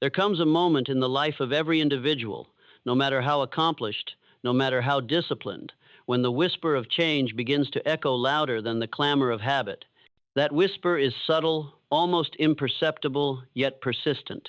There comes a moment in the life of every individual, no matter how accomplished, no matter how disciplined, when the whisper of change begins to echo louder than the clamor of habit. That whisper is subtle, almost imperceptible, yet persistent.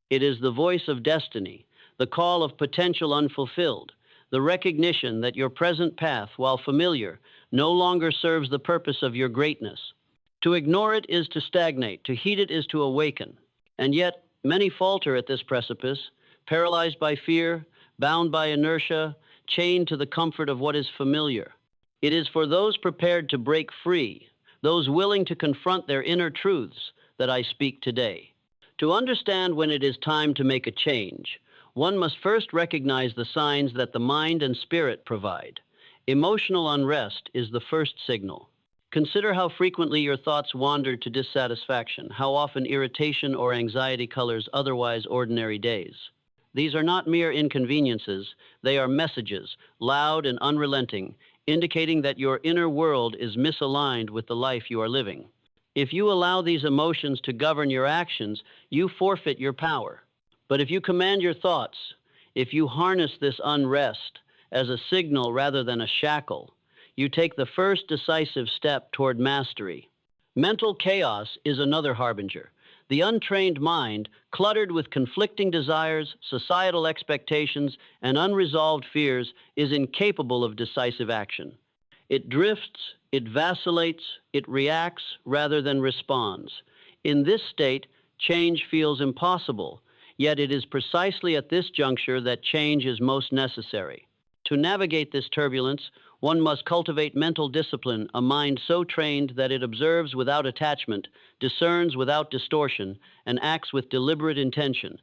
It is the voice of destiny, the call of potential unfulfilled, the recognition that your present path, while familiar, no longer serves the purpose of your greatness. To ignore it is to stagnate, to heed it is to awaken. And yet, many falter at this precipice, paralyzed by fear, bound by inertia, chained to the comfort of what is familiar. It is for those prepared to break free, those willing to confront their inner truths, that I speak today. To understand when it is time to make a change, one must first recognize the signs that the mind and spirit provide. Emotional unrest is the first signal. Consider how frequently your thoughts wander to dissatisfaction, how often irritation or anxiety colors otherwise ordinary days. These are not mere inconveniences, they are messages, loud and unrelenting, indicating that your inner world is misaligned with the life you are living. If you allow these emotions to govern your actions, you forfeit your power. But if you command your thoughts, if you harness this unrest as a signal rather than a shackle, you take the first decisive step toward mastery. Mental chaos is another harbinger. The untrained mind, cluttered with conflicting desires, societal expectations, and unresolved fears, is incapable of decisive action. It drifts, it vacillates, it reacts rather than responds. In this state, change feels impossible, yet it is precisely at this juncture that change is most necessary. To navigate this turbulence, one must cultivate mental discipline, a mind so trained that it observes without attachment, discerns without distortion, and acts with deliberate intention.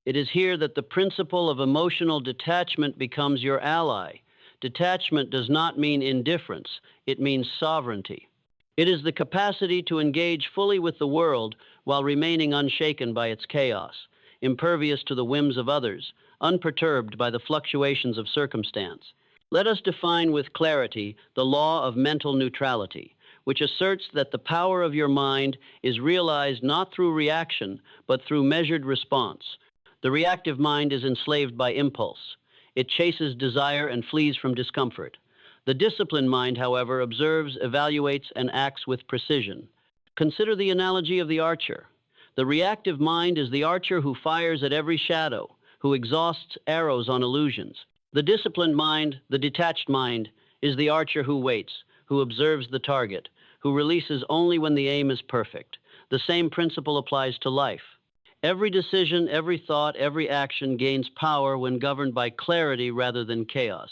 It is here that the principle of emotional detachment becomes your ally. Detachment does not mean indifference, it means sovereignty. It is the capacity to engage fully with the world while remaining unshaken by its chaos, impervious to the whims of others, unperturbed by the fluctuations of circumstance. Let us define with clarity the law of mental neutrality, which asserts that the power of your mind is realized not through reaction, but through measured response. The reactive mind is enslaved by impulse. It chases desire and flees from discomfort. The disciplined mind, however, observes, evaluates, and acts with precision. Consider the analogy of the archer. The reactive mind is the archer who fires at every shadow, who exhausts arrows on illusions. The disciplined mind, the detached mind, is the archer who waits, who observes the target, who releases only when the aim is perfect. The same principle applies to life. Every decision, every thought, every action gains power when governed by clarity rather than chaos.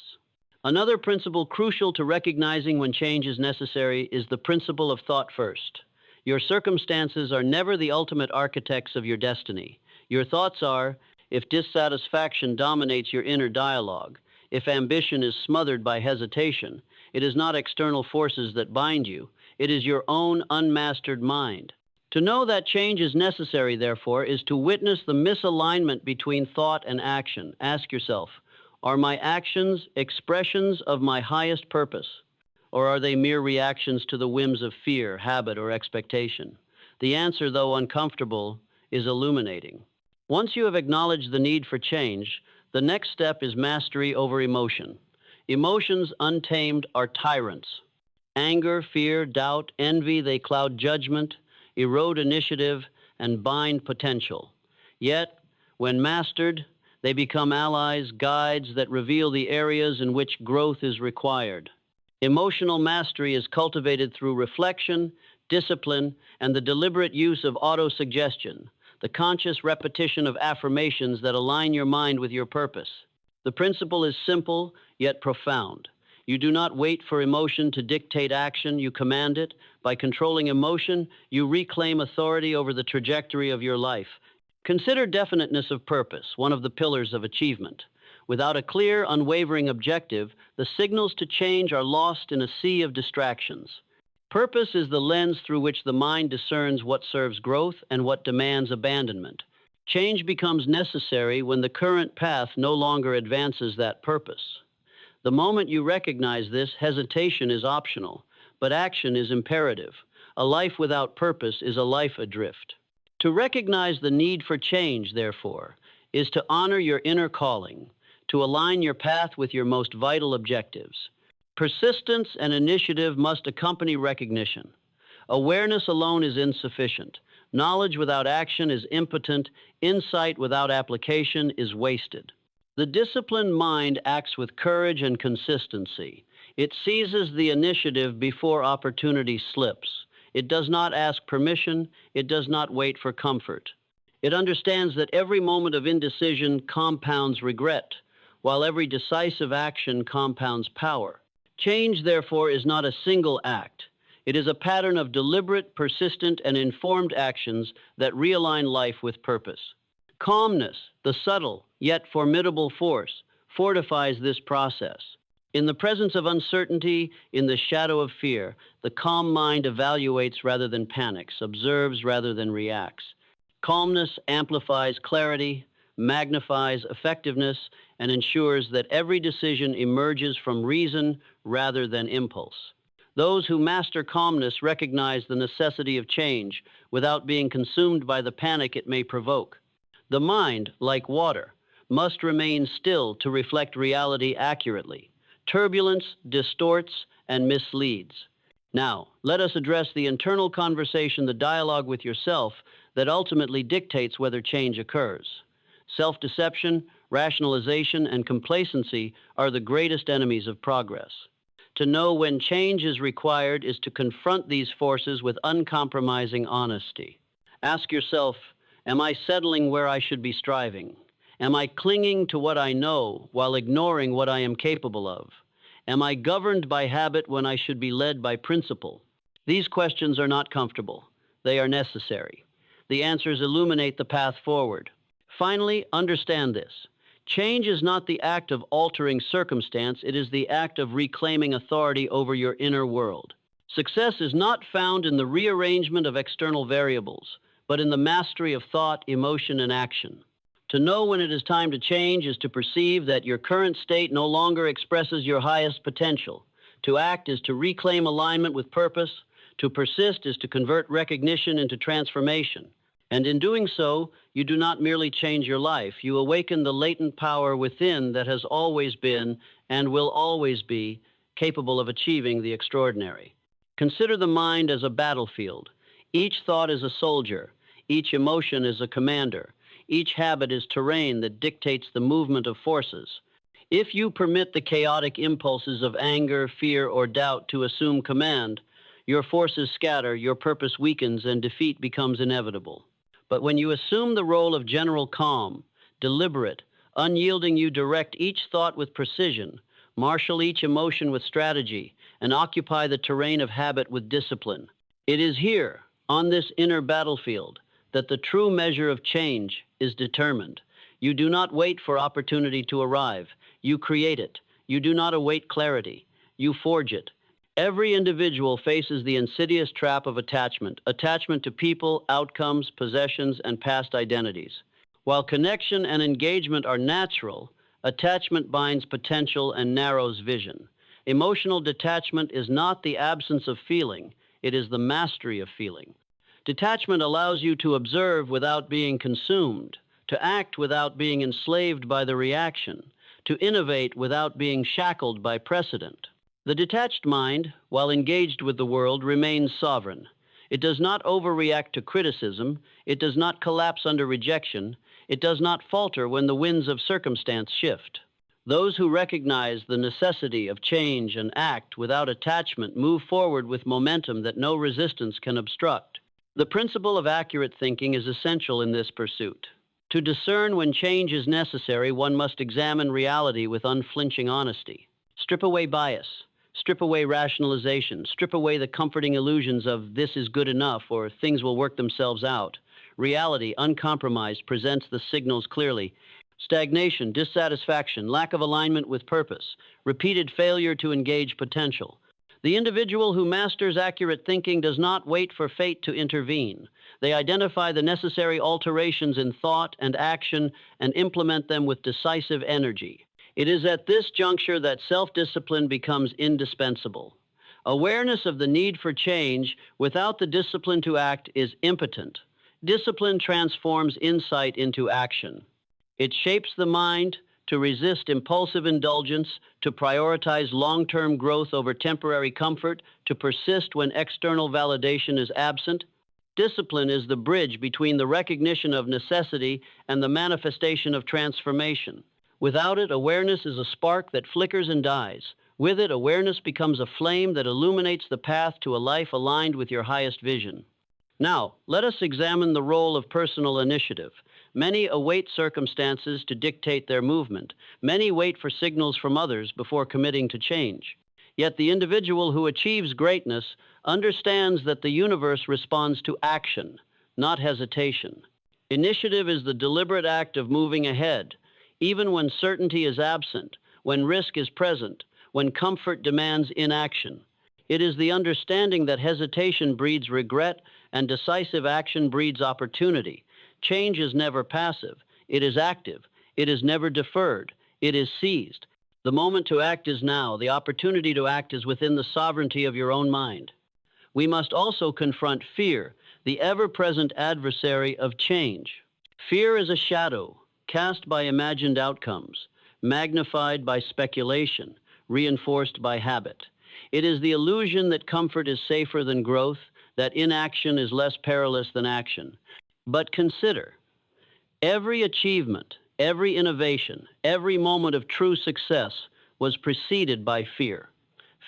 Another principle crucial to recognizing when change is necessary is the principle of thought first. Your circumstances are never the ultimate architects of your destiny. Your thoughts are, if dissatisfaction dominates your inner dialogue, if ambition is smothered by hesitation, it is not external forces that bind you, it is your own unmastered mind. To know that change is necessary, therefore, is to witness the misalignment between thought and action. Ask yourself, are my actions expressions of my highest purpose, or are they mere reactions to the whims of fear, habit, or expectation? The answer, though uncomfortable, is illuminating. Once you have acknowledged the need for change, the next step is mastery over emotion. Emotions untamed are tyrants. Anger, fear, doubt, envy, they cloud judgment, erode initiative, and bind potential. Yet, when mastered, they become allies, guides that reveal the areas in which growth is required. Emotional mastery is cultivated through reflection, discipline, and the deliberate use of autosuggestion, the conscious repetition of affirmations that align your mind with your purpose. The principle is simple, yet profound. You do not wait for emotion to dictate action, you command it. By controlling emotion, you reclaim authority over the trajectory of your life. Consider definiteness of purpose, one of the pillars of achievement. Without a clear, unwavering objective, the signals to change are lost in a sea of distractions. Purpose is the lens through which the mind discerns what serves growth and what demands abandonment. Change becomes necessary when the current path no longer advances that purpose. The moment you recognize this, hesitation is optional, but action is imperative. A life without purpose is a life adrift. To recognize the need for change, therefore, is to honor your inner calling, to align your path with your most vital objectives. Persistence and initiative must accompany recognition. Awareness alone is insufficient. Knowledge without action is impotent. Insight without application is wasted. The disciplined mind acts with courage and consistency. It seizes the initiative before opportunity slips. It does not ask permission. It does not wait for comfort. It understands that every moment of indecision compounds regret, while every decisive action compounds power. Change, therefore, is not a single act. It is a pattern of deliberate, persistent, and informed actions that realign life with purpose. Calmness, the subtle yet formidable force, fortifies this process. In the presence of uncertainty, in the shadow of fear, the calm mind evaluates rather than panics, observes rather than reacts. Calmness amplifies clarity, magnifies effectiveness, and ensures that every decision emerges from reason rather than impulse. Those who master calmness recognize the necessity of change without being consumed by the panic it may provoke. The mind, like water, must remain still to reflect reality accurately. Turbulence distorts and misleads. Now, let us address the internal conversation, the dialogue with yourself that ultimately dictates whether change occurs. Self-deception, rationalization, and complacency are the greatest enemies of progress. To know when change is required is to confront these forces with uncompromising honesty. Ask yourself, am I settling where I should be striving? Am I clinging to what I know while ignoring what I am capable of? Am I governed by habit when I should be led by principle? These questions are not comfortable. They are necessary. The answers illuminate the path forward. Finally, understand this. Change is not the act of altering circumstance, it is the act of reclaiming authority over your inner world. Success is not found in the rearrangement of external variables, but in the mastery of thought, emotion, and action. To know when it is time to change is to perceive that your current state no longer expresses your highest potential. To act is to reclaim alignment with purpose. To persist is to convert recognition into transformation. And in doing so, you do not merely change your life, you awaken the latent power within that has always been and will always be capable of achieving the extraordinary. Consider the mind as a battlefield. Each thought is a soldier. Each emotion is a commander. Each habit is terrain that dictates the movement of forces. If you permit the chaotic impulses of anger, fear, or doubt to assume command, your forces scatter, your purpose weakens, and defeat becomes inevitable. But when you assume the role of general calm, deliberate, unyielding, you direct each thought with precision, marshal each emotion with strategy, and occupy the terrain of habit with discipline. It is here, on this inner battlefield, that the true measure of change is determined. You do not wait for opportunity to arrive. You create it. You do not await clarity. You forge it. Every individual faces the insidious trap of attachment to people, outcomes, possessions, and past identities. While connection and engagement are natural, attachment binds potential and narrows vision. Emotional detachment is not the absence of feeling, it is the mastery of feeling. Detachment allows you to observe without being consumed, to act without being enslaved by the reaction, to innovate without being shackled by precedent. The detached mind, while engaged with the world, remains sovereign. It does not overreact to criticism. It does not collapse under rejection. It does not falter when the winds of circumstance shift. Those who recognize the necessity of change and act without attachment move forward with momentum that no resistance can obstruct. The principle of accurate thinking is essential in this pursuit. To discern when change is necessary, one must examine reality with unflinching honesty. Strip away bias. Strip away rationalization. Strip away the comforting illusions of this is good enough or things will work themselves out. Reality, uncompromised, presents the signals clearly. Stagnation, dissatisfaction, lack of alignment with purpose, repeated failure to engage potential. The individual who masters accurate thinking does not wait for fate to intervene. They identify the necessary alterations in thought and action and implement them with decisive energy. It is at this juncture that self-discipline becomes indispensable. Awareness of the need for change without the discipline to act is impotent. Discipline transforms insight into action. It shapes the mind to resist impulsive indulgence, to prioritize long-term growth over temporary comfort, to persist when external validation is absent. Discipline is the bridge between the recognition of necessity and the manifestation of transformation. Without it, awareness is a spark that flickers and dies. With it, awareness becomes a flame that illuminates the path to a life aligned with your highest vision. Now, let us examine the role of personal initiative. Many await circumstances to dictate their movement. Many wait for signals from others before committing to change. Yet the individual who achieves greatness understands that the universe responds to action, not hesitation. Initiative is the deliberate act of moving ahead, even when certainty is absent, when risk is present, when comfort demands inaction. It is the understanding that hesitation breeds regret and decisive action breeds opportunity. Change is never passive. It is active. It is never deferred. It is seized. The moment to act is now. The opportunity to act is within the sovereignty of your own mind. We must also confront fear, the ever-present adversary of change. Fear is a shadow cast by imagined outcomes, magnified by speculation, reinforced by habit. It is the illusion that comfort is safer than growth, that inaction is less perilous than action. But consider, every achievement, every innovation, every moment of true success was preceded by fear.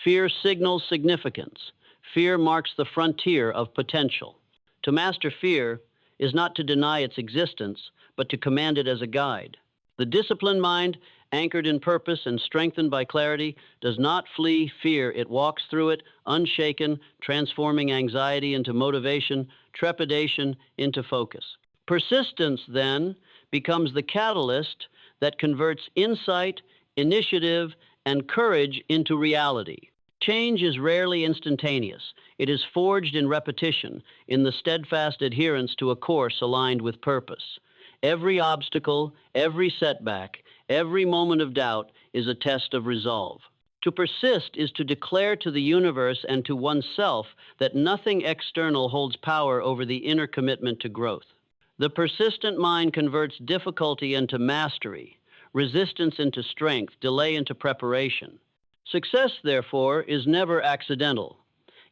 Fear signals significance. Fear marks the frontier of potential. To master fear is not to deny its existence, but to command it as a guide. The disciplined mind, anchored in purpose and strengthened by clarity, does not flee fear. It walks through it, unshaken, transforming anxiety into motivation, trepidation into focus. Persistence, then, becomes the catalyst that converts insight, initiative, and courage into reality. Change is rarely instantaneous. It is forged in repetition, in the steadfast adherence to a course aligned with purpose. Every obstacle, every setback, every moment of doubt is a test of resolve. To persist is to declare to the universe and to oneself that nothing external holds power over the inner commitment to growth. The persistent mind converts difficulty into mastery, resistance into strength, delay into preparation. Success, therefore, is never accidental.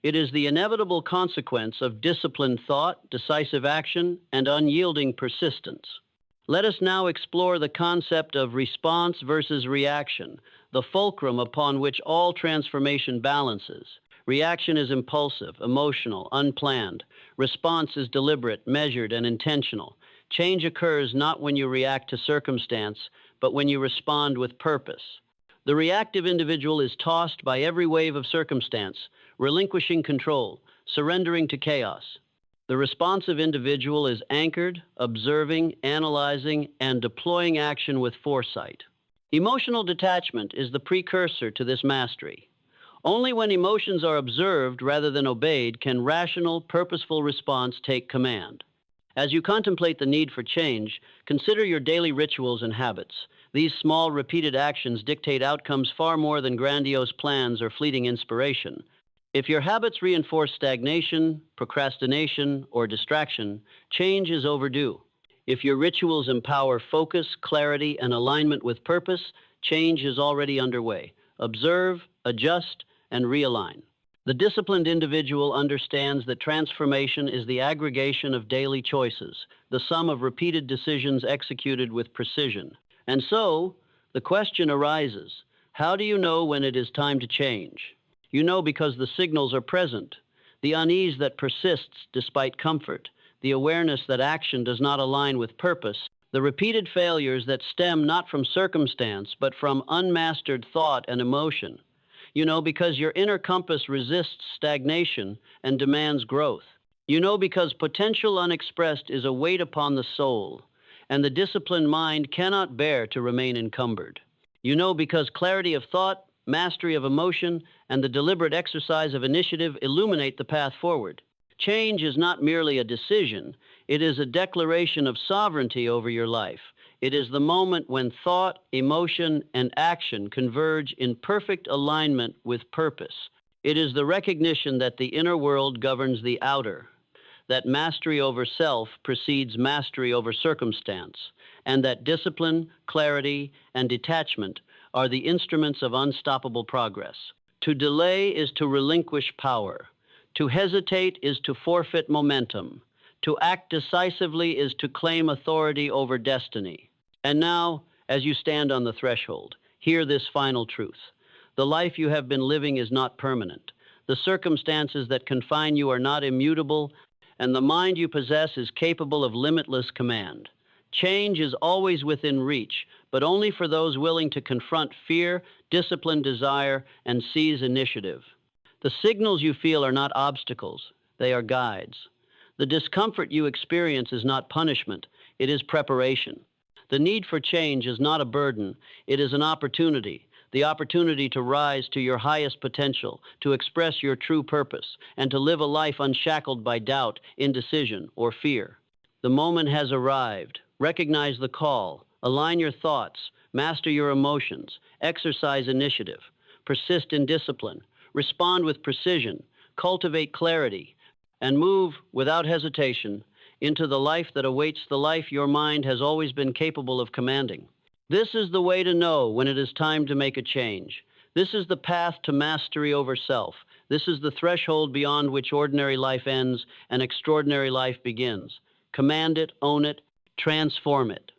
It is the inevitable consequence of disciplined thought, decisive action, and unyielding persistence. Let us now explore the concept of response versus reaction, the fulcrum upon which all transformation balances. Reaction is impulsive, emotional, unplanned. Response is deliberate, measured, and intentional. Change occurs not when you react to circumstance, but when you respond with purpose. The reactive individual is tossed by every wave of circumstance, relinquishing control, surrendering to chaos. The responsive individual is anchored, observing, analyzing, and deploying action with foresight. Emotional detachment is the precursor to this mastery. Only when emotions are observed rather than obeyed can rational, purposeful response take command. As you contemplate the need for change, consider your daily rituals and habits. These small, repeated actions dictate outcomes far more than grandiose plans or fleeting inspiration. If your habits reinforce stagnation, procrastination, or distraction, change is overdue. If your rituals empower focus, clarity, and alignment with purpose, change is already underway. Observe, adjust, and realign. The disciplined individual understands that transformation is the aggregation of daily choices, the sum of repeated decisions executed with precision. And so, the question arises, how do you know when it is time to change? You know because the signals are present, the unease that persists despite comfort, the awareness that action does not align with purpose, the repeated failures that stem not from circumstance, but from unmastered thought and emotion. You know because your inner compass resists stagnation and demands growth. You know because potential unexpressed is a weight upon the soul, and the disciplined mind cannot bear to remain encumbered. You know because clarity of thought, mastery of emotion, and the deliberate exercise of initiative illuminate the path forward. Change is not merely a decision, it is a declaration of sovereignty over your life. It is the moment when thought, emotion, and action converge in perfect alignment with purpose. It is the recognition that the inner world governs the outer, that mastery over self precedes mastery over circumstance, and that discipline, clarity, and detachment are the instruments of unstoppable progress. To delay is to relinquish power. To hesitate is to forfeit momentum. To act decisively is to claim authority over destiny. And now, as you stand on the threshold, hear this final truth. The life you have been living is not permanent. The circumstances that confine you are not immutable, and the mind you possess is capable of limitless command. Change is always within reach, but only for those willing to confront fear, discipline desire, and seize initiative. The signals you feel are not obstacles, they are guides. The discomfort you experience is not punishment, it is preparation. The need for change is not a burden, it is an opportunity. The opportunity to rise to your highest potential, to express your true purpose, and to live a life unshackled by doubt, indecision, or fear. The moment has arrived. Recognize the call. Align your thoughts. Master your emotions. Exercise initiative. Persist in discipline. Respond with precision. Cultivate clarity. And move, without hesitation, into the life that awaits, the life your mind has always been capable of commanding. This is the way to know when it is time to make a change. This is the path to mastery over self. This is the threshold beyond which ordinary life ends and extraordinary life begins. Command it, own it, transform it.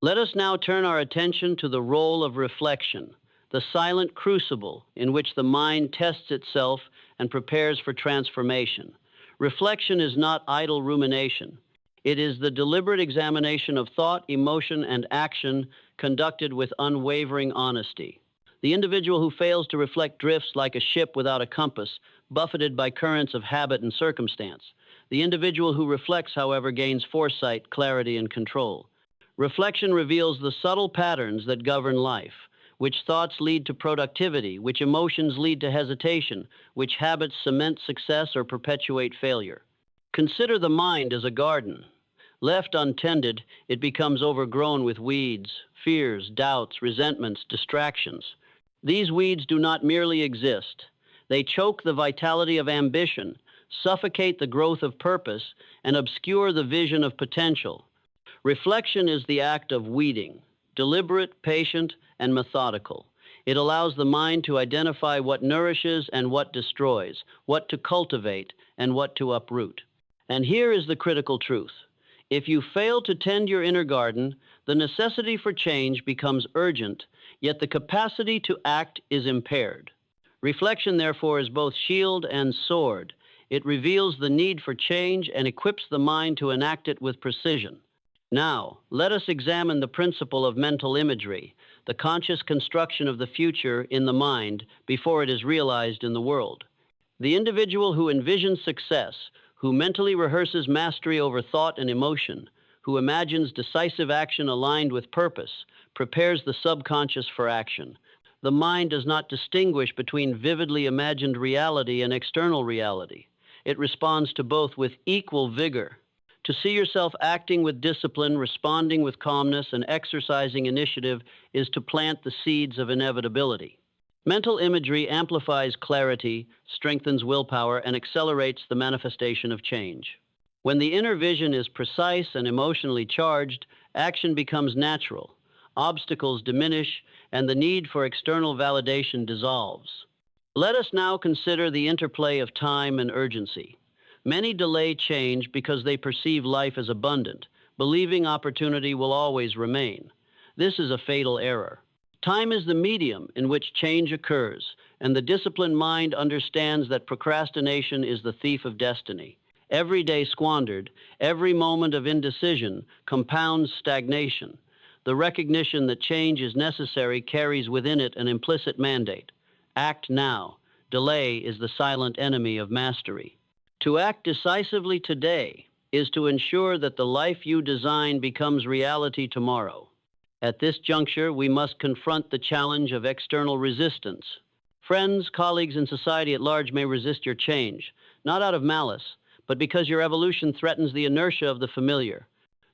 Let us now turn our attention to the role of reflection, the silent crucible in which the mind tests itself and prepares for transformation. Reflection is not idle rumination. It is the deliberate examination of thought, emotion, and action conducted with unwavering honesty. The individual who fails to reflect drifts like a ship without a compass, buffeted by currents of habit and circumstance. The individual who reflects, however, gains foresight, clarity, and control. Reflection reveals the subtle patterns that govern life, which thoughts lead to productivity, which emotions lead to hesitation, which habits cement success or perpetuate failure. Consider the mind as a garden. Left untended, it becomes overgrown with weeds, fears, doubts, resentments, distractions. These weeds do not merely exist. They choke the vitality of ambition, suffocate the growth of purpose, and obscure the vision of potential. Reflection is the act of weeding, deliberate, patient, and methodical. It allows the mind to identify what nourishes and what destroys, what to cultivate and what to uproot. And here is the critical truth. If you fail to tend your inner garden, the necessity for change becomes urgent, yet the capacity to act is impaired. Reflection, therefore, is both shield and sword. It reveals the need for change and equips the mind to enact it with precision. Now, let us examine the principle of mental imagery, the conscious construction of the future in the mind before it is realized in the world. The individual who envisions success, who mentally rehearses mastery over thought and emotion, who imagines decisive action aligned with purpose, prepares the subconscious for action. The mind does not distinguish between vividly imagined reality and external reality. It responds to both with equal vigor. To see yourself acting with discipline, responding with calmness, and exercising initiative is to plant the seeds of inevitability. Mental imagery amplifies clarity, strengthens willpower, and accelerates the manifestation of change. When the inner vision is precise and emotionally charged, action becomes natural. Obstacles diminish, and the need for external validation dissolves. Let us now consider the interplay of time and urgency. Many delay change because they perceive life as abundant, believing opportunity will always remain. This is a fatal error. Time is the medium in which change occurs, and the disciplined mind understands that procrastination is the thief of destiny. Every day squandered, every moment of indecision compounds stagnation. The recognition that change is necessary carries within it an implicit mandate. Act now. Delay is the silent enemy of mastery. To act decisively today is to ensure that the life you design becomes reality tomorrow. At this juncture, we must confront the challenge of external resistance. Friends, colleagues, and society at large may resist your change, not out of malice, but because your evolution threatens the inertia of the familiar.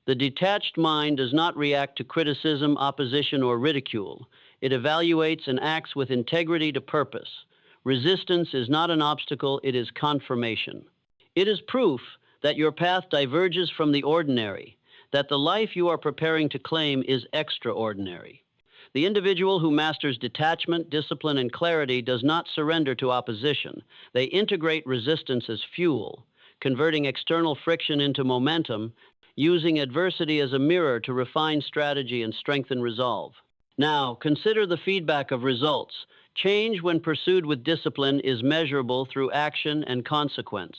The detached mind does not react to criticism, opposition, or ridicule. It evaluates and acts with integrity to purpose. Resistance is not an obstacle, it is confirmation. It is proof that your path diverges from the ordinary, that the life you are preparing to claim is extraordinary. The individual who masters detachment, discipline, and clarity does not surrender to opposition. They integrate resistance as fuel, converting external friction into momentum, using adversity as a mirror to refine strategy and strengthen resolve. Now, consider the feedback of results. Change, when pursued with discipline, is measurable through action and consequence.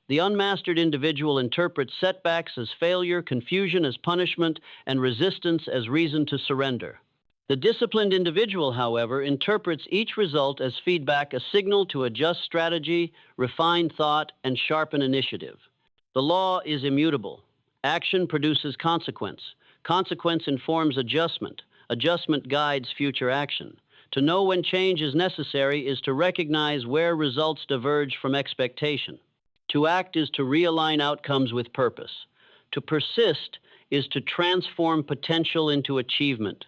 The unmastered individual interprets setbacks as failure, confusion as punishment, and resistance as reason to surrender. The disciplined individual, however, interprets each result as feedback, a signal to adjust strategy, refine thought, and sharpen initiative. The law is immutable. Action produces consequence. Consequence informs adjustment. Adjustment guides future action. To know when change is necessary is to recognize where results diverge from expectation. To act is to realign outcomes with purpose. To persist is to transform potential into achievement.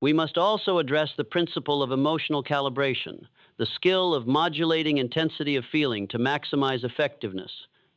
We must also address the principle of emotional calibration, the skill of modulating intensity of feeling to maximize effectiveness.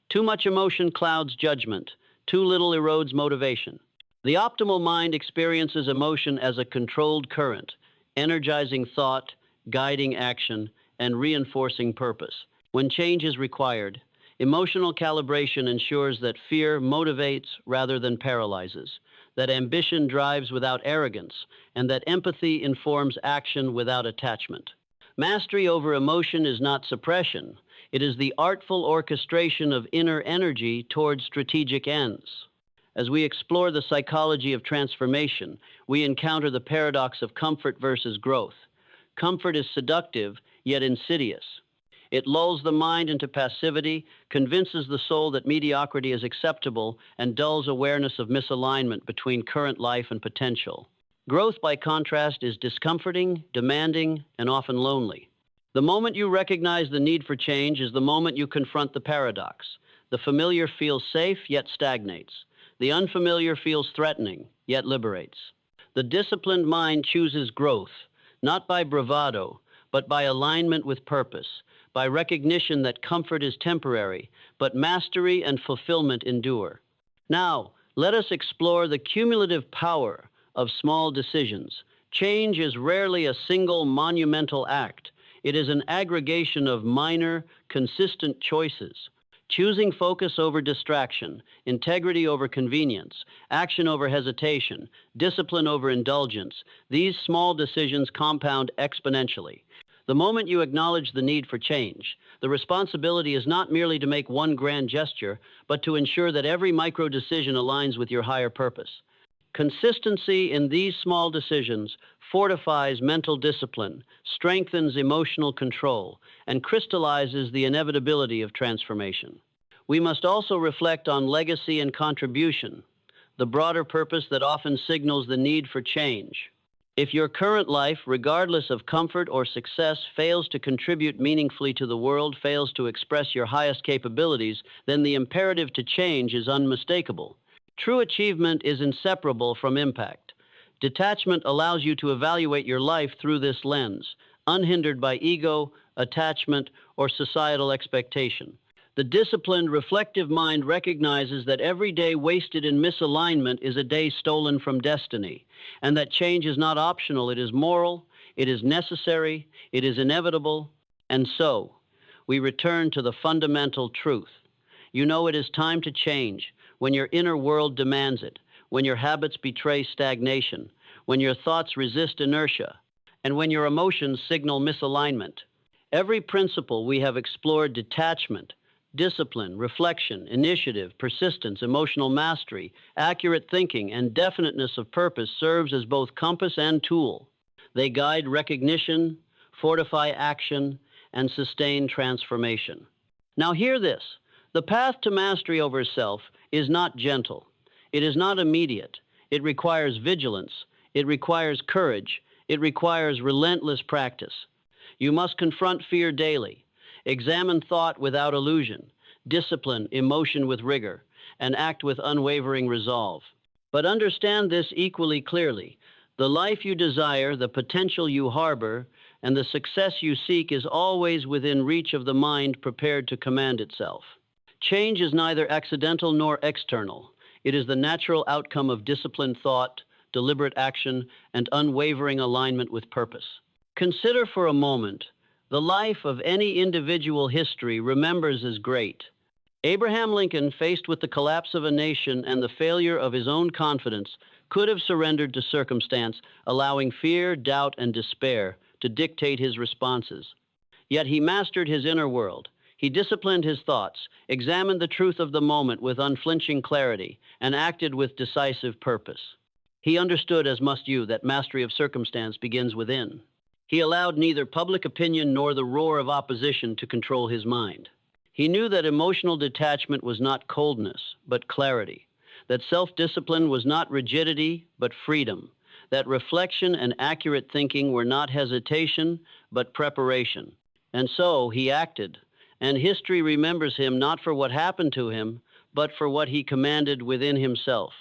Too much emotion clouds judgment. Too little erodes motivation. The optimal mind experiences emotion as a controlled current, energizing thought, guiding action, and reinforcing purpose. When change is required, emotional calibration ensures that fear motivates rather than paralyzes, that ambition drives without arrogance, and that empathy informs action without attachment. Mastery over emotion is not suppression. It is the artful orchestration of inner energy towards strategic ends. As we explore the psychology of transformation, we encounter the paradox of comfort versus growth. Comfort is seductive, yet insidious. It lulls the mind into passivity, convinces the soul that mediocrity is acceptable, and dulls awareness of misalignment between current life and potential. Growth, by contrast, is discomforting, demanding, and often lonely. The moment you recognize the need for change is the moment you confront the paradox. The familiar feels safe, yet stagnates. The unfamiliar feels threatening, yet liberates. The disciplined mind chooses growth, not by bravado, but by alignment with purpose, by recognition that comfort is temporary, but mastery and fulfillment endure. Now, let us explore the cumulative power of small decisions. Change is rarely a single monumental act. It is an aggregation of minor, consistent choices. Choosing focus over distraction, integrity over convenience, action over hesitation, discipline over indulgence, these small decisions compound exponentially. The moment you acknowledge the need for change, the responsibility is not merely to make one grand gesture, but to ensure that every micro decision aligns with your higher purpose. Consistency in these small decisions fortifies mental discipline, strengthens emotional control, and crystallizes the inevitability of transformation. We must also reflect on legacy and contribution, the broader purpose that often signals the need for change. If your current life, regardless of comfort or success, fails to contribute meaningfully to the world, fails to express your highest capabilities, then the imperative to change is unmistakable. True achievement is inseparable from impact. Detachment allows you to evaluate your life through this lens, unhindered by ego, attachment, or societal expectation. The disciplined, reflective mind recognizes that every day wasted in misalignment is a day stolen from destiny, and that change is not optional, it is moral, it is necessary, it is inevitable, and so we return to the fundamental truth. You know it is time to change when your inner world demands it, when your habits betray stagnation, when your thoughts resist inertia, and when your emotions signal misalignment. Every principle we have explored, detachment, discipline, reflection, initiative, persistence, emotional mastery, accurate thinking, and definiteness of purpose serves as both compass and tool. They guide recognition, fortify action, and sustain transformation. Now hear this. The path to mastery over self is not gentle. It is not immediate. It requires vigilance. It requires courage. It requires relentless practice. You must confront fear daily. Examine thought without illusion, discipline emotion with rigor, and act with unwavering resolve. But understand this equally clearly. The life you desire, the potential you harbor, and the success you seek is always within reach of the mind prepared to command itself. Change is neither accidental nor external. It is the natural outcome of disciplined thought, deliberate action, and unwavering alignment with purpose. Consider for a moment the life of any individual history remembers as great. Abraham Lincoln, faced with the collapse of a nation and the failure of his own confidence, could have surrendered to circumstance, allowing fear, doubt, and despair to dictate his responses. Yet he mastered his inner world. He disciplined his thoughts, examined the truth of the moment with unflinching clarity, and acted with decisive purpose. He understood, as must you, that mastery of circumstance begins within. He allowed neither public opinion nor the roar of opposition to control his mind. He knew that emotional detachment was not coldness, but clarity, that self-discipline was not rigidity, but freedom, that reflection and accurate thinking were not hesitation, but preparation. And so he acted, and history remembers him not for what happened to him, but for what he commanded within himself.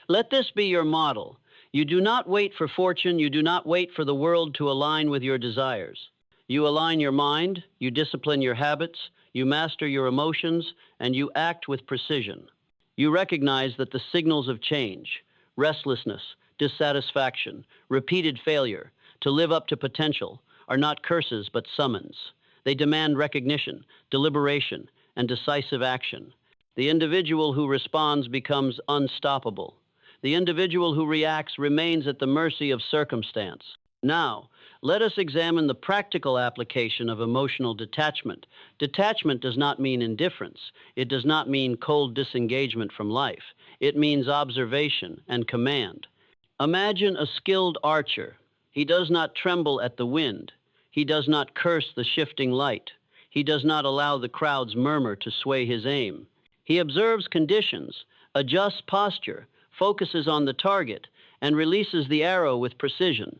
Let this be your model. You do not wait for fortune, you do not wait for the world to align with your desires. You align your mind, you discipline your habits, you master your emotions, and you act with precision. You recognize that the signals of change, restlessness, dissatisfaction, repeated failure, to live up to potential, are not curses but summons. They demand recognition, deliberation, and decisive action. The individual who responds becomes unstoppable. The individual who reacts remains at the mercy of circumstance. Now, let us examine the practical application of emotional detachment. Detachment does not mean indifference. It does not mean cold disengagement from life. It means observation and command. Imagine a skilled archer. He does not tremble at the wind. He does not curse the shifting light. He does not allow the crowd's murmur to sway his aim. He observes conditions, adjusts posture, focuses on the target, and releases the arrow with precision.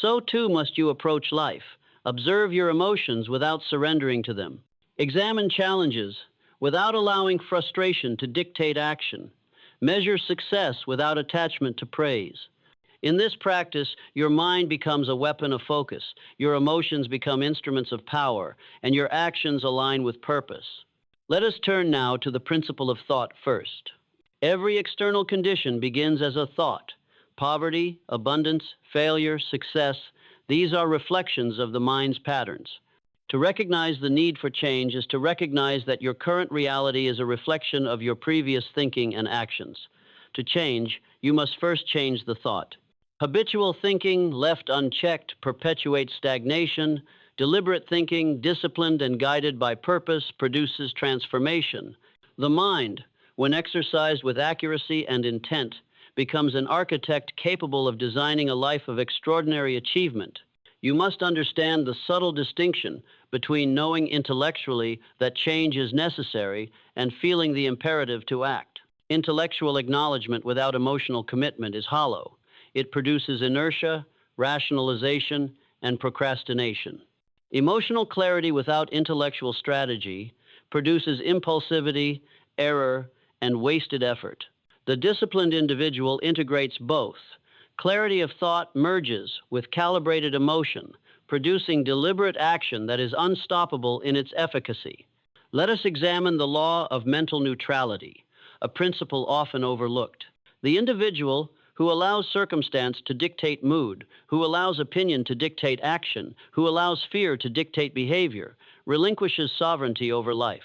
So too must you approach life. Observe your emotions without surrendering to them. Examine challenges without allowing frustration to dictate action. Measure success without attachment to praise. In this practice, your mind becomes a weapon of focus, your emotions become instruments of power, and your actions align with purpose. Let us turn now to the principle of thought first. Every external condition begins as a thought. Poverty, abundance, failure, success, these are reflections of the mind's patterns. To recognize the need for change is to recognize that your current reality is a reflection of your previous thinking and actions. To change, you must first change the thought. Habitual thinking, left unchecked, perpetuates stagnation. Deliberate thinking, disciplined and guided by purpose, produces transformation. The mind, when exercised with accuracy and intent, becomes an architect capable of designing a life of extraordinary achievement. You must understand the subtle distinction between knowing intellectually that change is necessary and feeling the imperative to act. Intellectual acknowledgement without emotional commitment is hollow. It produces inertia, rationalization, and procrastination. Emotional clarity without intellectual strategy produces impulsivity, error, and wasted effort. The disciplined individual integrates both. Clarity of thought merges with calibrated emotion, producing deliberate action that is unstoppable in its efficacy. Let us examine the law of mental neutrality, a principle often overlooked. The individual who allows circumstance to dictate mood, who allows opinion to dictate action, who allows fear to dictate behavior, relinquishes sovereignty over life.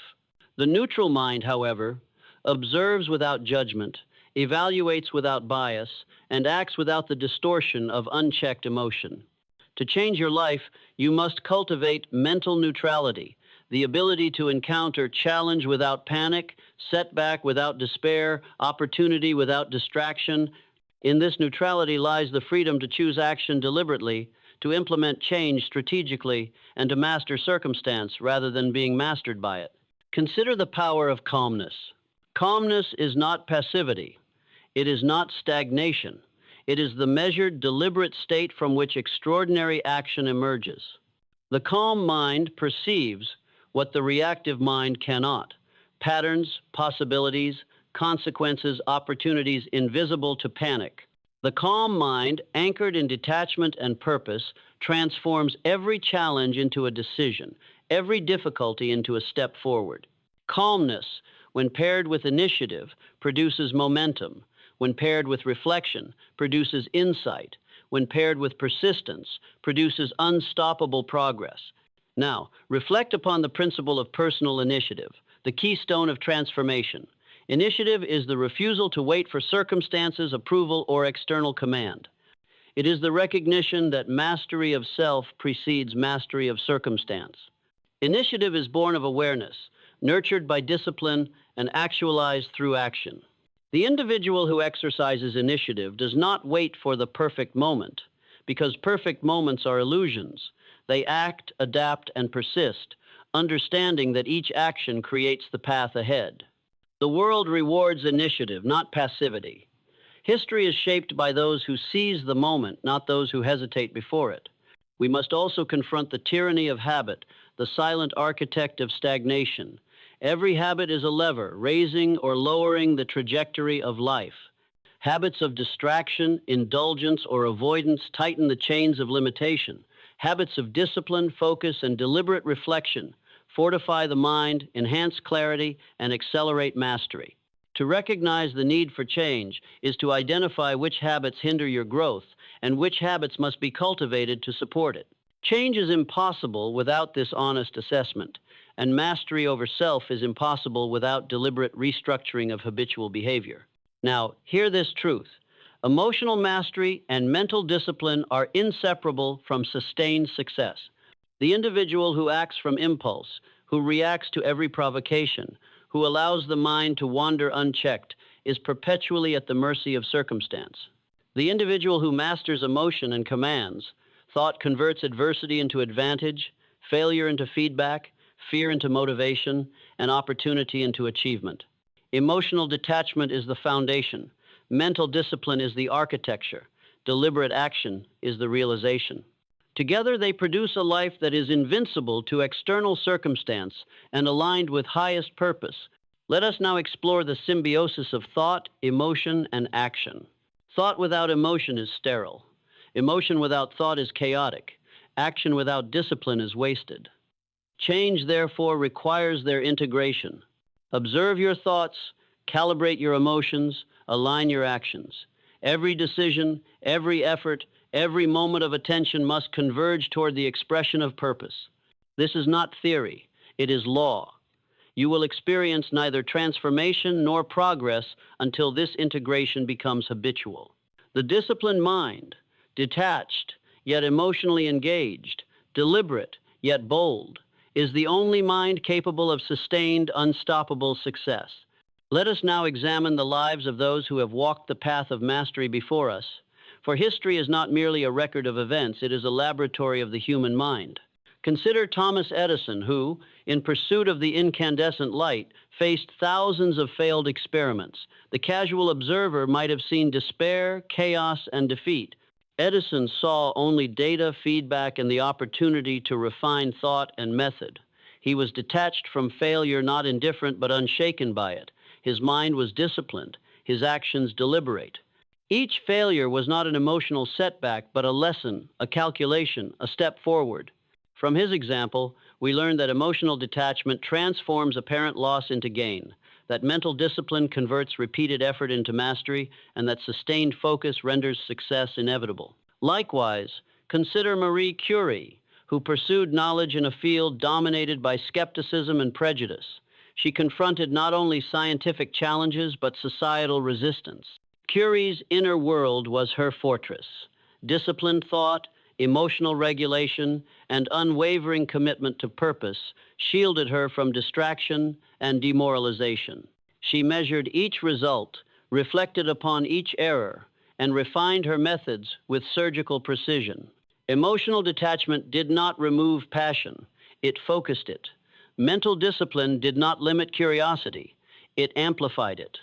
The neutral mind, however, observes without judgment, evaluates without bias, and acts without the distortion of unchecked emotion. To change your life, you must cultivate mental neutrality, the ability to encounter challenge without panic, setback without despair, opportunity without distraction. In this neutrality lies the freedom to choose action deliberately, to implement change strategically, and to master circumstance rather than being mastered by it. Consider the power of calmness. Calmness is not passivity. It is not stagnation. It is the measured, deliberate state from which extraordinary action emerges. The calm mind perceives what the reactive mind cannot: patterns, possibilities, consequences, opportunities invisible to panic. The calm mind, anchored in detachment and purpose, transforms every challenge into a decision, every difficulty into a step forward. Calmness, when paired with initiative, produces momentum. When paired with reflection, produces insight. When paired with persistence, produces unstoppable progress. Now, reflect upon the principle of personal initiative, the keystone of transformation. Initiative is the refusal to wait for circumstances, approval, or external command. It is the recognition that mastery of self precedes mastery of circumstance. Initiative is born of awareness, nurtured by discipline, and actualized through action. The individual who exercises initiative does not wait for the perfect moment, because perfect moments are illusions. They act, adapt, and persist, understanding that each action creates the path ahead. The world rewards initiative, not passivity. History is shaped by those who seize the moment, not those who hesitate before it. We must also confront the tyranny of habit, the silent architect of stagnation. Every habit is a lever, raising or lowering the trajectory of life. Habits of distraction, indulgence, or avoidance tighten the chains of limitation. Habits of discipline, focus, and deliberate reflection fortify the mind, enhance clarity, and accelerate mastery. To recognize the need for change is to identify which habits hinder your growth and which habits must be cultivated to support it. Change is impossible without this honest assessment, and mastery over self is impossible without deliberate restructuring of habitual behavior. Now, hear this truth. Emotional mastery and mental discipline are inseparable from sustained success. The individual who acts from impulse, who reacts to every provocation, who allows the mind to wander unchecked, is perpetually at the mercy of circumstance. The individual who masters emotion and commands, thought converts adversity into advantage, failure into feedback, fear into motivation, and opportunity into achievement. Emotional detachment is the foundation. Mental discipline is the architecture. Deliberate action is the realization. Together, they produce a life that is invincible to external circumstance and aligned with highest purpose. Let us now explore the symbiosis of thought, emotion, and action. Thought without emotion is sterile. Emotion without thought is chaotic. Action without discipline is wasted. Change, therefore, requires their integration. Observe your thoughts, calibrate your emotions, align your actions. Every decision, every effort, every moment of attention must converge toward the expression of purpose. This is not theory, it is law. You will experience neither transformation nor progress until this integration becomes habitual. The disciplined mind, detached, yet emotionally engaged, deliberate, yet bold, is the only mind capable of sustained, unstoppable success. Let us now examine the lives of those who have walked the path of mastery before us. For history is not merely a record of events, it is a laboratory of the human mind. Consider Thomas Edison, who, in pursuit of the incandescent light, faced thousands of failed experiments. The casual observer might have seen despair, chaos, and defeat. Edison saw only data, feedback, and the opportunity to refine thought and method. He was detached from failure, not indifferent, but unshaken by it. His mind was disciplined, his actions deliberate. Each failure was not an emotional setback, but a lesson, a calculation, a step forward. From his example, we learn that emotional detachment transforms apparent loss into gain, that mental discipline converts repeated effort into mastery, and that sustained focus renders success inevitable. Likewise, consider Marie Curie, who pursued knowledge in a field dominated by skepticism and prejudice. She confronted not only scientific challenges, but societal resistance. Curie's inner world was her fortress. Disciplined thought, emotional regulation, and unwavering commitment to purpose shielded her from distraction and demoralization. She measured each result, reflected upon each error, and refined her methods with surgical precision. Emotional detachment did not remove passion, it focused it. Mental discipline did not limit curiosity, it amplified it.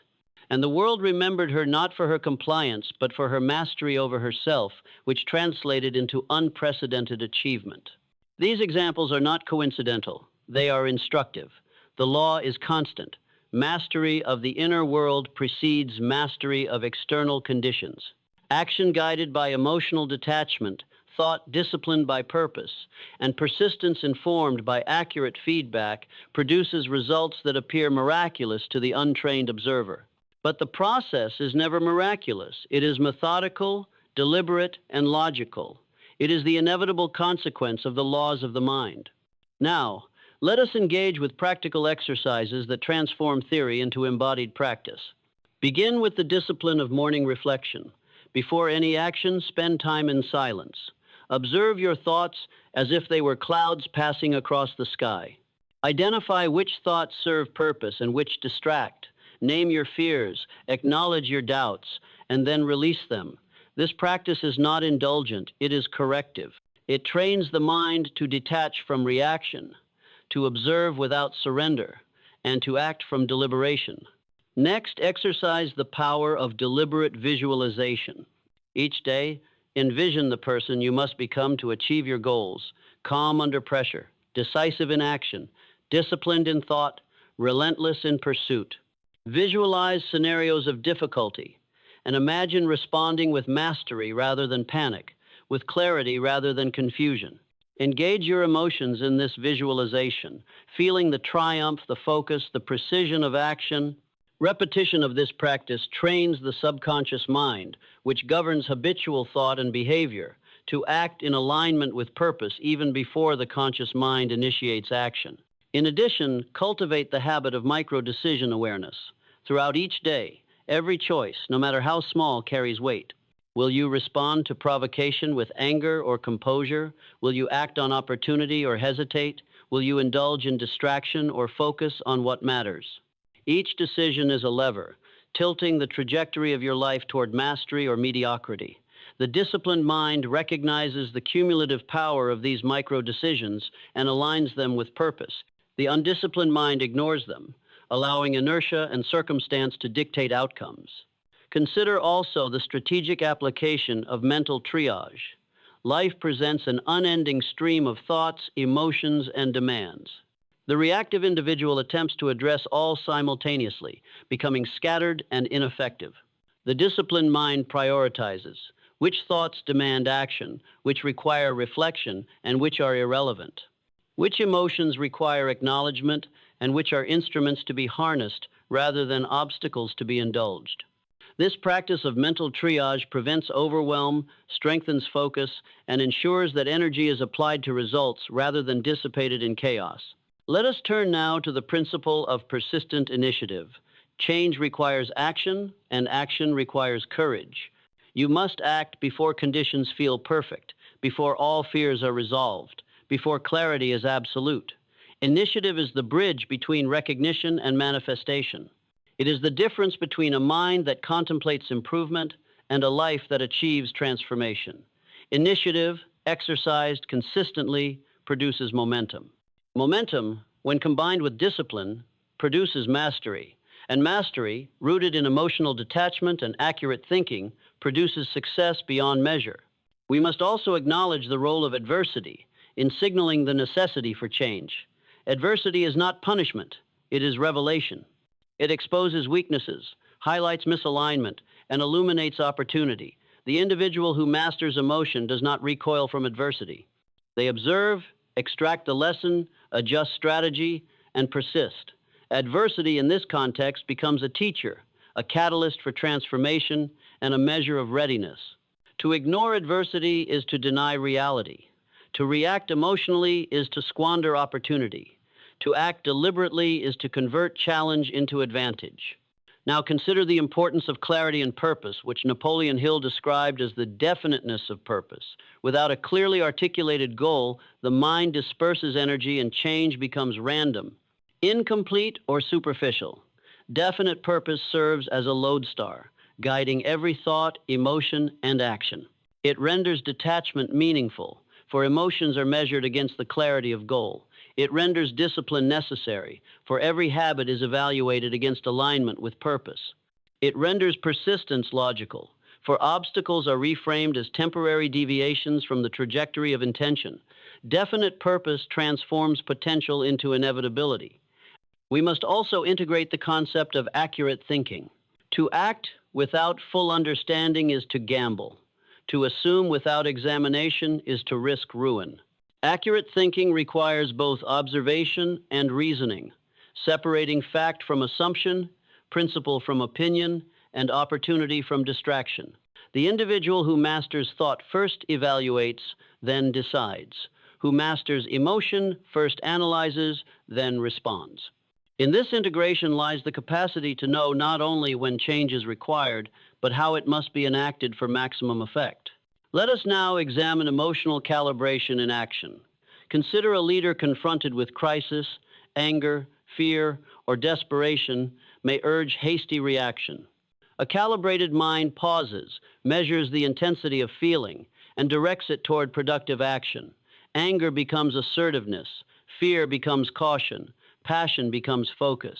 And the world remembered her not for her compliance, but for her mastery over herself, which translated into unprecedented achievement. These examples are not coincidental. They are instructive. The law is constant. Mastery of the inner world precedes mastery of external conditions. Action guided by emotional detachment thought disciplined by purpose, and persistence informed by accurate feedback produces results that appear miraculous to the untrained observer. But the process is never miraculous. It is methodical, deliberate, and logical. It is the inevitable consequence of the laws of the mind. Now, let us engage with practical exercises that transform theory into embodied practice. Begin with the discipline of morning reflection. Before any action, spend time in silence. Observe your thoughts as if they were clouds passing across the sky. Identify which thoughts serve purpose and which distract. Name your fears, acknowledge your doubts, and then release them. This practice is not indulgent, it is corrective. It trains the mind to detach from reaction, to observe without surrender, and to act from deliberation. Next, exercise the power of deliberate visualization. Each day, envision the person you must become to achieve your goals, calm under pressure, decisive in action, disciplined in thought, relentless in pursuit. Visualize scenarios of difficulty and imagine responding with mastery rather than panic, with clarity rather than confusion. Engage your emotions in this visualization, feeling the triumph, the focus, the precision of action. Repetition of this practice trains the subconscious mind, which governs habitual thought and behavior, to act in alignment with purpose even before the conscious mind initiates action. In addition, cultivate the habit of micro-decision awareness. Throughout each day, every choice, no matter how small, carries weight. Will you respond to provocation with anger or composure? Will you act on opportunity or hesitate? Will you indulge in distraction or focus on what matters? Each decision is a lever, tilting the trajectory of your life toward mastery or mediocrity. The disciplined mind recognizes the cumulative power of these micro-decisions and aligns them with purpose. The undisciplined mind ignores them, allowing inertia and circumstance to dictate outcomes. Consider also the strategic application of mental triage. Life presents an unending stream of thoughts, emotions, and demands. The reactive individual attempts to address all simultaneously, becoming scattered and ineffective. The disciplined mind prioritizes which thoughts demand action, which require reflection, and which are irrelevant. Which emotions require acknowledgement, and which are instruments to be harnessed rather than obstacles to be indulged. This practice of mental triage prevents overwhelm, strengthens focus, and ensures that energy is applied to results rather than dissipated in chaos. Let us turn now to the principle of persistent initiative. Change requires action, and action requires courage. You must act before conditions feel perfect, before all fears are resolved, before clarity is absolute. Initiative is the bridge between recognition and manifestation. It is the difference between a mind that contemplates improvement and a life that achieves transformation. Initiative, exercised consistently, produces momentum. Momentum, when combined with discipline, produces mastery. And mastery, rooted in emotional detachment and accurate thinking, produces success beyond measure. We must also acknowledge the role of adversity in signaling the necessity for change. Adversity is not punishment, it is revelation. It exposes weaknesses, highlights misalignment, and illuminates opportunity. The individual who masters emotion does not recoil from adversity. They observe, extract the lesson, adjust strategy, and persist. Adversity in this context becomes a teacher, a catalyst for transformation, and a measure of readiness. To ignore adversity is to deny reality. To react emotionally is to squander opportunity. To act deliberately is to convert challenge into advantage. Now consider the importance of clarity and purpose, which Napoleon Hill described as the definiteness of purpose. Without a clearly articulated goal, the mind disperses energy and change becomes random, incomplete, or superficial. Definite purpose serves as a lodestar, guiding every thought, emotion, and action. It renders detachment meaningful, for emotions are measured against the clarity of goal. It renders discipline necessary, for every habit is evaluated against alignment with purpose. It renders persistence logical, for obstacles are reframed as temporary deviations from the trajectory of intention. Definite purpose transforms potential into inevitability. We must also integrate the concept of accurate thinking. To act without full understanding is to gamble. To assume without examination is to risk ruin. Accurate thinking requires both observation and reasoning, separating fact from assumption, principle from opinion, and opportunity from distraction. The individual who masters thought first evaluates, then decides. Who masters emotion first analyzes, then responds. In this integration lies the capacity to know not only when change is required, but how it must be enacted for maximum effect. Let us now examine emotional calibration in action. Consider a leader confronted with crisis, anger, fear, or desperation may urge hasty reaction. A calibrated mind pauses, measures the intensity of feeling, and directs it toward productive action. Anger becomes assertiveness, fear becomes caution, passion becomes focus.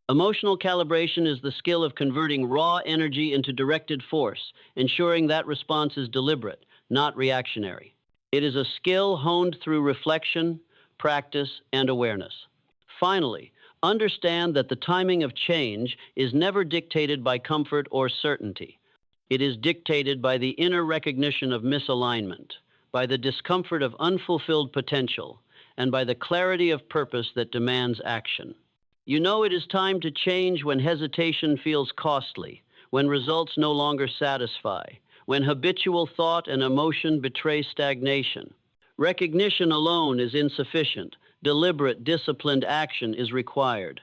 Emotional calibration is the skill of converting raw energy into directed force, ensuring that response is deliberate, not reactionary. It is a skill honed through reflection, practice, and awareness. Finally, understand that the timing of change is never dictated by comfort or certainty. It is dictated by the inner recognition of misalignment, by the discomfort of unfulfilled potential, and by the clarity of purpose that demands action. You know it is time to change when hesitation feels costly, when results no longer satisfy, when habitual thought and emotion betray stagnation. Recognition alone is insufficient. Deliberate, disciplined action is required.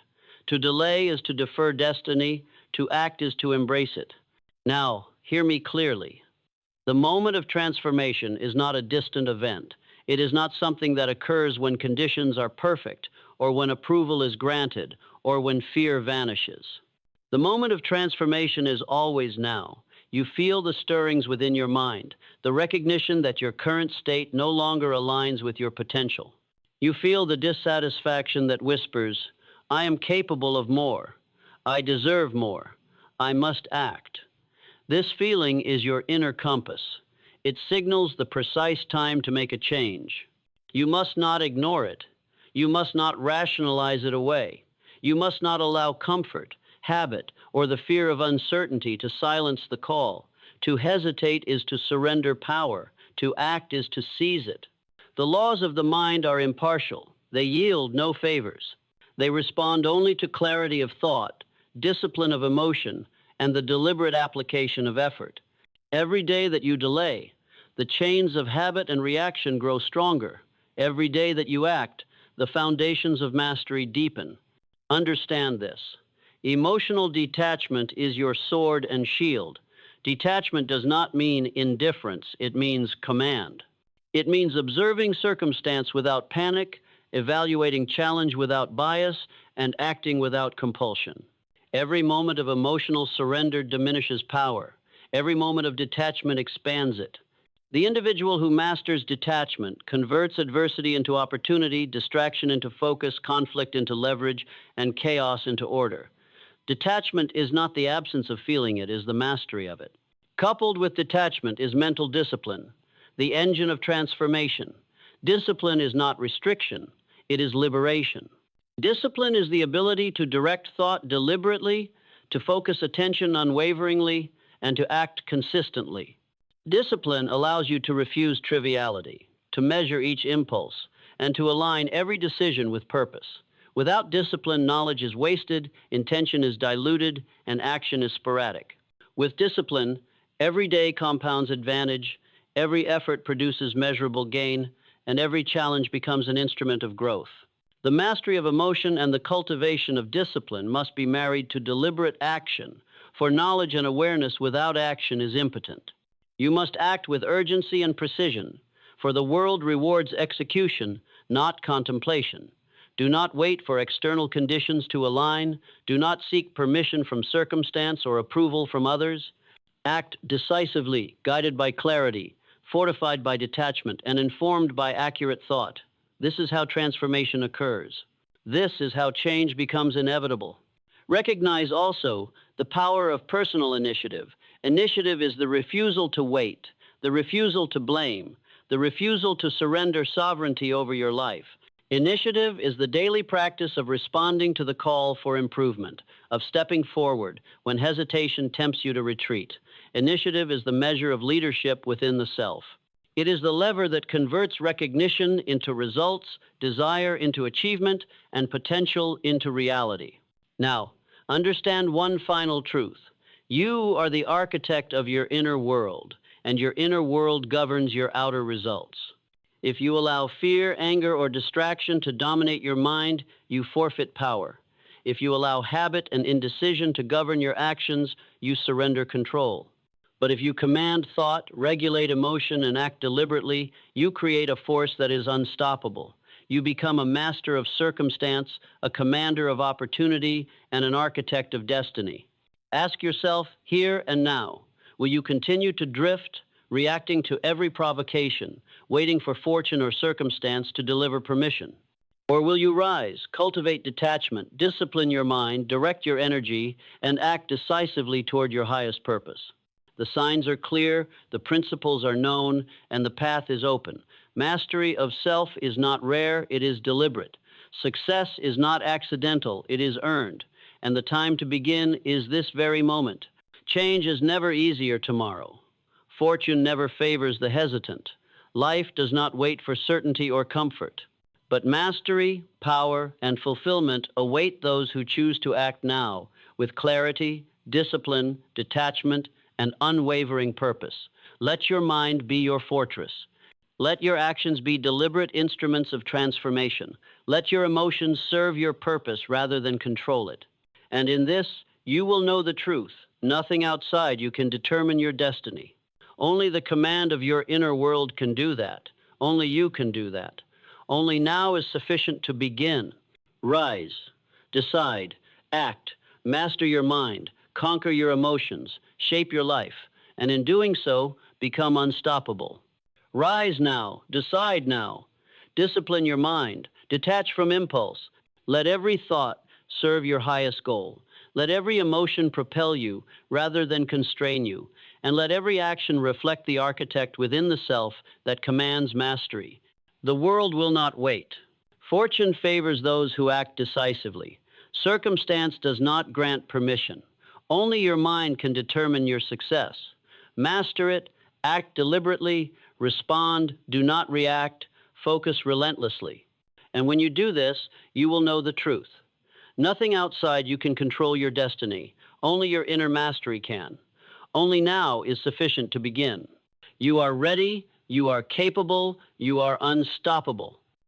To delay is to defer destiny, to act is to embrace it. Now, hear me clearly. The moment of transformation is not a distant event. It is not something that occurs when conditions are perfect, or when approval is granted, or when fear vanishes. The moment of transformation is always now. You feel the stirrings within your mind, the recognition that your current state no longer aligns with your potential. You feel the dissatisfaction that whispers, "I am capable of more. I deserve more. I must act." This feeling is your inner compass. It signals the precise time to make a change. You must not ignore it. You must not rationalize it away. You must not allow comfort, habit, or the fear of uncertainty to silence the call. To hesitate is to surrender power. To act is to seize it. The laws of the mind are impartial. They yield no favors. They respond only to clarity of thought, discipline of emotion, and the deliberate application of effort. Every day that you delay, the chains of habit and reaction grow stronger. Every day that you act, the foundations of mastery deepen. Understand this. Emotional detachment is your sword and shield. Detachment does not mean indifference, it means command. It means observing circumstance without panic, evaluating challenge without bias, and acting without compulsion. Every moment of emotional surrender diminishes power. Every moment of detachment expands it. The individual who masters detachment converts adversity into opportunity, distraction into focus, conflict into leverage, and chaos into order. Detachment is not the absence of feeling, it is the mastery of it. Coupled with detachment is mental discipline, the engine of transformation. Discipline is not restriction, it is liberation. Discipline is the ability to direct thought deliberately, to focus attention unwaveringly, and to act consistently. Discipline allows you to refuse triviality, to measure each impulse, and to align every decision with purpose. Without discipline, knowledge is wasted, intention is diluted, and action is sporadic. With discipline, every day compounds advantage, every effort produces measurable gain, and every challenge becomes an instrument of growth. The mastery of emotion and the cultivation of discipline must be married to deliberate action, for knowledge and awareness without action is impotent. You must act with urgency and precision, for the world rewards execution, not contemplation. Do not wait for external conditions to align. Do not seek permission from circumstance or approval from others. Act decisively, guided by clarity, fortified by detachment, and informed by accurate thought. This is how transformation occurs. This is how change becomes inevitable. Recognize also the power of personal initiative. Initiative is the refusal to wait, the refusal to blame, the refusal to surrender sovereignty over your life. Initiative is the daily practice of responding to the call for improvement, of stepping forward when hesitation tempts you to retreat. Initiative is the measure of leadership within the self. It is the lever that converts recognition into results, desire into achievement, and potential into reality. Now, understand one final truth. You are the architect of your inner world, and your inner world governs your outer results. If you allow fear, anger, or distraction to dominate your mind, you forfeit power. If you allow habit and indecision to govern your actions, you surrender control. But if you command thought, regulate emotion, and act deliberately, you create a force that is unstoppable. You become a master of circumstance, a commander of opportunity, and an architect of destiny. Ask yourself, here and now, will you continue to drift, reacting to every provocation, waiting for fortune or circumstance to deliver permission? Or will you rise, cultivate detachment, discipline your mind, direct your energy, and act decisively toward your highest purpose? The signs are clear, the principles are known, and the path is open. Mastery of self is not rare, it is deliberate. Success is not accidental, it is earned. And the time to begin is this very moment. Change is never easier tomorrow. Fortune never favors the hesitant. Life does not wait for certainty or comfort. But mastery, power, and fulfillment await those who choose to act now with clarity, discipline, detachment, and unwavering purpose. Let your mind be your fortress. Let your actions be deliberate instruments of transformation. Let your emotions serve your purpose rather than control it. And in this, you will know the truth. Nothing outside you can determine your destiny. Only the command of your inner world can do that. Only you can do that. Only now is sufficient to begin. Rise, decide, act, master your mind, conquer your emotions, shape your life, and in doing so, become unstoppable. Rise now, decide now, discipline your mind, detach from impulse. Let every thought serve your highest goal. Let every emotion propel you rather than constrain you, and let every action reflect the architect within the self that commands mastery. The world will not wait. Fortune favors those who act decisively. Circumstance does not grant permission. Only your mind can determine your success. Master it, act deliberately, respond, do not react, focus relentlessly. And when you do this, you will know the truth. Nothing outside you can control your destiny. Only your inner mastery can. Only now is sufficient to begin. You are ready, you are capable, you are unstoppable.